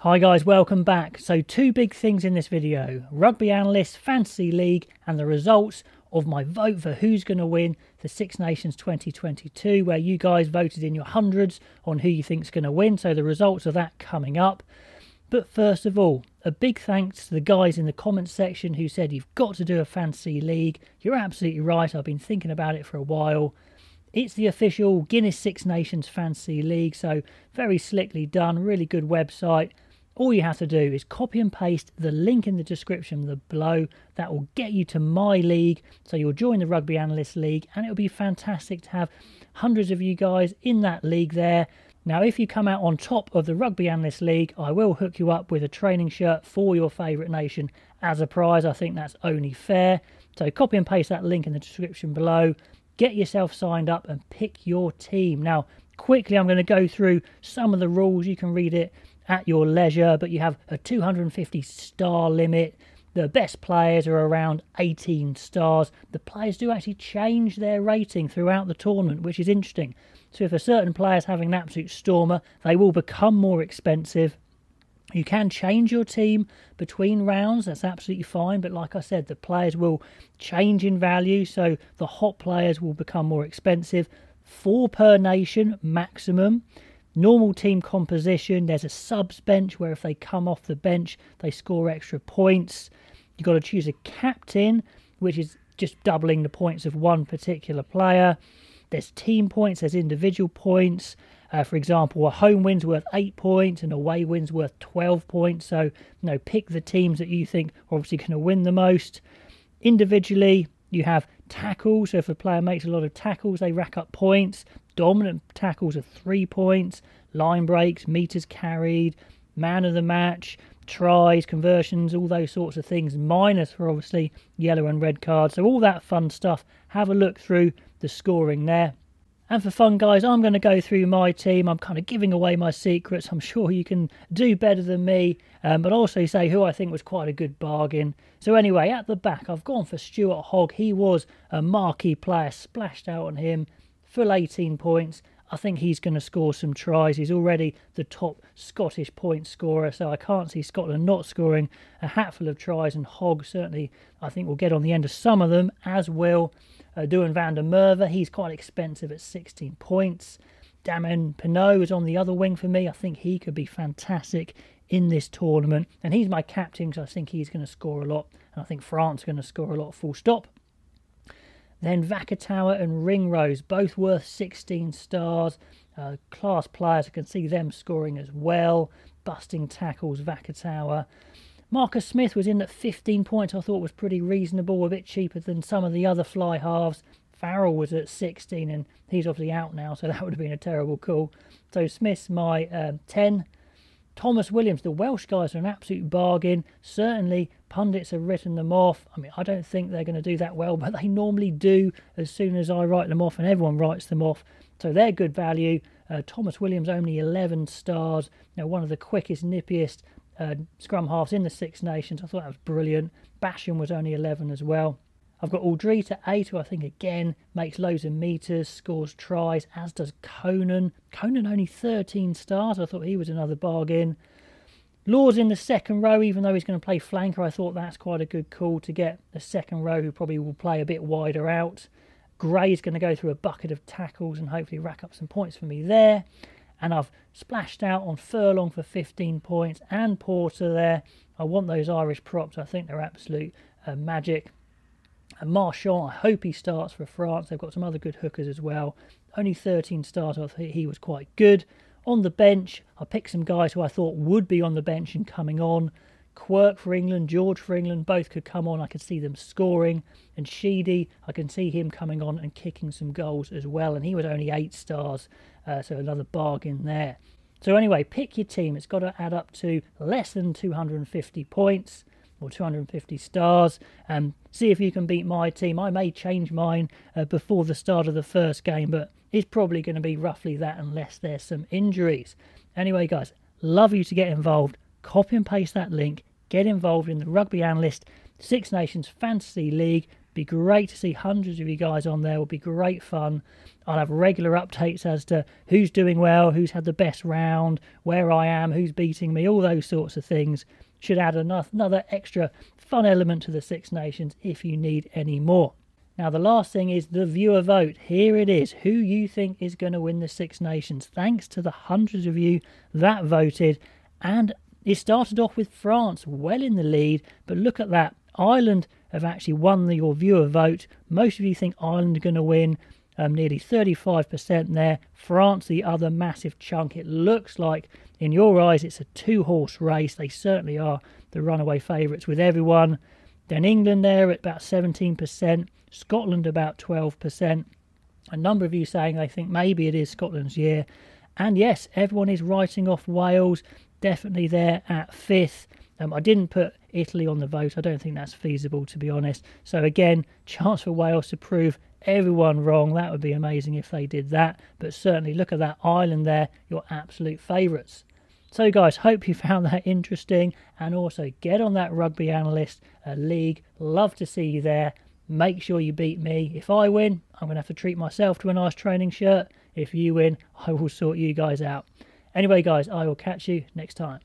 Hi guys, welcome back. So two big things in this video: Rugby Analyst Fantasy League and the results of my vote for who's going to win the Six Nations 2022, where you guys voted in your hundreds on who you think's going to win. So the results of that coming up. But first of all, a big thanks to the guys in the comments section who said you've got to do a fantasy league. You're absolutely right. I've been thinking about it for a while. It's the official Guinness Six Nations Fantasy League, so very slickly done, really good website. All you have to do is copy and paste the link in the description below. That will get you to my league, so you'll join the Rugby Analyst League, and it'll be fantastic to have hundreds of you guys in that league there. Now, if you come out on top of the Rugby Analyst League, I will hook you up with a training shirt for your favourite nation as a prize. I think that's only fair. So copy and paste that link in the description below. Get yourself signed up and pick your team. Now, quickly, I'm going to go through some of the rules. You can read it at your leisure, but you have a 250 star limit. The best players are around 18 stars. The players do actually change their rating throughout the tournament, which is interesting. So if a certain player is having an absolute stormer, they will become more expensive. You can change your team between rounds, that's absolutely fine, but like I said, the players will change in value, so the hot players will become more expensive. 4 per nation maximum. Normal team composition, there's a subs bench where if they come off the bench, they score extra points. You've got to choose a captain, which is just doubling the points of one particular player. There's team points, there's individual points. For example, a home win's worth 8 points and away win's worth 12 points. So, pick the teams that you think are obviously going to win the most. Individually, you have tackles. So if a player makes a lot of tackles, they rack up points. Dominant tackles are 3 points. Line breaks, meters carried, man of the match, tries, conversions, all those sorts of things. Minus for obviously yellow and red cards. So all that fun stuff. Have a look through the scoring there. And for fun, guys, I'm going to go through my team. I'm kind of giving away my secrets. I'm sure you can do better than me, but also say who I think was quite a good bargain. So anyway, at the back, I've gone for Stuart Hogg. He was a marquee player, splashed out on him, full 18 points. I think he's going to score some tries. He's already the top Scottish point scorer, so I can't see Scotland not scoring a hatful of tries, and Hogg certainly, I think, will get on the end of some of them, as will Duan van der Merwe. He's quite expensive at 16 points. Damien Penaud is on the other wing for me. I think he could be fantastic in this tournament, and he's my captain because I think he's going to score a lot, and I think France are going to score a lot, full stop. Then Vakatawa and Ringrose, both worth 16 stars. Class players, I can see them scoring as well. Busting tackles, Vakatawa. Marcus Smith was in at 15 points. I thought was pretty reasonable, a bit cheaper than some of the other fly halves. Farrell was at 16, and he's obviously out now, so that would have been a terrible call. So Smith's my 10. Thomas Williams, the Welsh guys are an absolute bargain. Certainly, pundits have written them off. I mean, I don't think they're going to do that well, but they normally do as soon as I write them off, and everyone writes them off. So they're good value. Thomas Williams only 11 stars. Now, one of the quickest, nippiest scrum halves in the Six Nations. I thought that was brilliant. Basham was only 11 as well. I've got Aldrete at 8, who I think, again, makes loads of meters, scores tries, as does Conan. Conan only 13 stars. I thought he was another bargain. Law's in the second row, even though he's going to play flanker. I thought that's quite a good call to get a second row who probably will play a bit wider out. Gray's going to go through a bucket of tackles and hopefully rack up some points for me there. And I've splashed out on Furlong for 15 points and Porter there. I want those Irish props. I think they're absolute magic. And Marchand, I hope he starts for France. They've got some other good hookers as well. Only 13 stars. I thought he was quite good. On the bench, I picked some guys who I thought would be on the bench and coming on. Quirk for England, George for England, both could come on. I could see them scoring. And Sheedy, I can see him coming on and kicking some goals as well. And he was only 8 stars, so another bargain there. So anyway, pick your team. It's got to add up to less than 250 points. Or 250 stars, and see if you can beat my team. I may change mine before the start of the first game, but it's probably going to be roughly that unless there's some injuries. Anyway, guys, love you to get involved. Copy and paste that link. Get involved in the Rugby Analyst Six Nations Fantasy League. Be great to see hundreds of you guys on there. It will be great fun. I'll have regular updates as to who's doing well, who's had the best round, where I am, who's beating me, all those sorts of things. Should add another extra fun element to the Six Nations if you need any more. Now, the last thing is the viewer vote. Here it is. Who you think is going to win the Six Nations? Thanks to the hundreds of you that voted. And it started off with France well in the lead. But look at that. Ireland have actually won your viewer vote. Most of you think Ireland are going to win. Nearly 35% there. France, the other massive chunk. It looks like, in your eyes, it's a two-horse race. They certainly are the runaway favourites with everyone. Then England there at about 17%. Scotland about 12%. A number of you saying they think maybe it is Scotland's year. And yes, everyone is writing off Wales. Definitely there at 5th. I didn't put Italy on the vote. I don't think that's feasible, to be honest. So again, chance for Wales to prove everyone wrong. That would be amazing if they did that. But certainly look at that Ireland there, your absolute favourites. So guys, hope you found that interesting. And also get on that Rugby Analyst league. Love to see you there. Make sure you beat me. If I win, I'm going to have to treat myself to a nice training shirt. If you win, I will sort you guys out. Anyway guys, I will catch you next time.